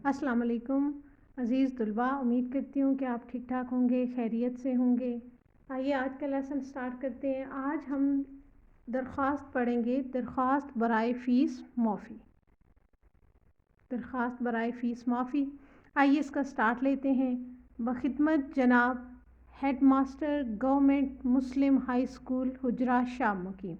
السلام علیکم عزیز طلباء، امید کرتی ہوں کہ آپ ٹھیک ٹھاک ہوں گے، خیریت سے ہوں گے۔ آئیے آج کا لیسن سٹارٹ کرتے ہیں۔ آج ہم درخواست پڑھیں گے، درخواست برائے فیس معافی۔ درخواست برائے فیس معافی، آئیے اس کا سٹارٹ لیتے ہیں۔ بخدمت جناب ہیڈ ماسٹر گورنمنٹ مسلم ہائی اسکول حجرہ شاہ مقیم۔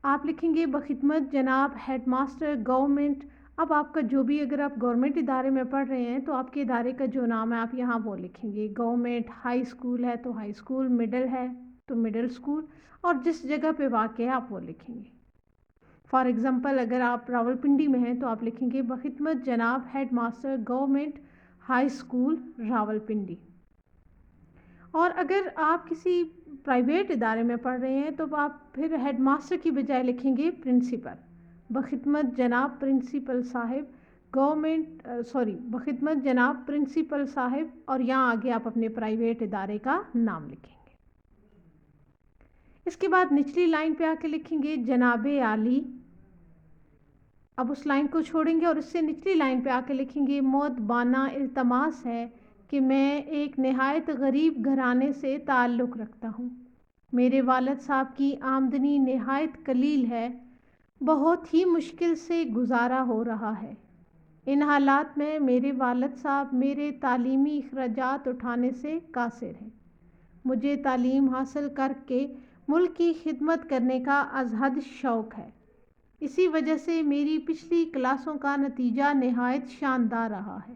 آپ لکھیں گے بخدمت جناب ہیڈ ماسٹر گورنمنٹ۔ اب آپ کا جو بھی، اگر آپ گورنمنٹ ادارے میں پڑھ رہے ہیں تو آپ کے ادارے کا جو نام ہے آپ یہاں وہ لکھیں گے۔ گورنمنٹ ہائی اسکول ہے تو ہائی اسکول، مڈل ہے تو مڈل اسکول، اور جس جگہ پہ واقع ہے آپ وہ لکھیں گے۔ فار ایگزامپل اگر آپ راولپنڈی میں ہیں تو آپ لکھیں گے بخدمت جناب head master government high school Rawalpindi. اور اگر آپ کسی پرائیویٹ ادارے میں پڑھ رہے ہیں تو آپ پھر ہیڈ ماسٹر کی بجائے لکھیں گے پرنسپل۔ بخدمت جناب پرنسپل صاحب بخدمت جناب پرنسپل صاحب، اور یہاں آگے آپ اپنے پرائیویٹ ادارے کا نام لکھیں گے۔ اس کے بعد نچلی لائن پہ آ کے لکھیں گے جناب عالی۔ اب اس لائن کو چھوڑیں گے اور اس سے نچلی لائن پہ آ کے لکھیں گے مؤدبانہ التماس ہے کہ میں ایک نہایت غریب گھرانے سے تعلق رکھتا ہوں۔ میرے والد صاحب کی آمدنی نہایت قلیل ہے، بہت ہی مشکل سے گزارا ہو رہا ہے۔ ان حالات میں میرے والد صاحب میرے تعلیمی اخراجات اٹھانے سے قاصر ہیں۔ مجھے تعلیم حاصل کر کے ملک کی خدمت کرنے کا از حد شوق ہے۔ اسی وجہ سے میری پچھلی کلاسوں کا نتیجہ نہایت شاندار رہا ہے۔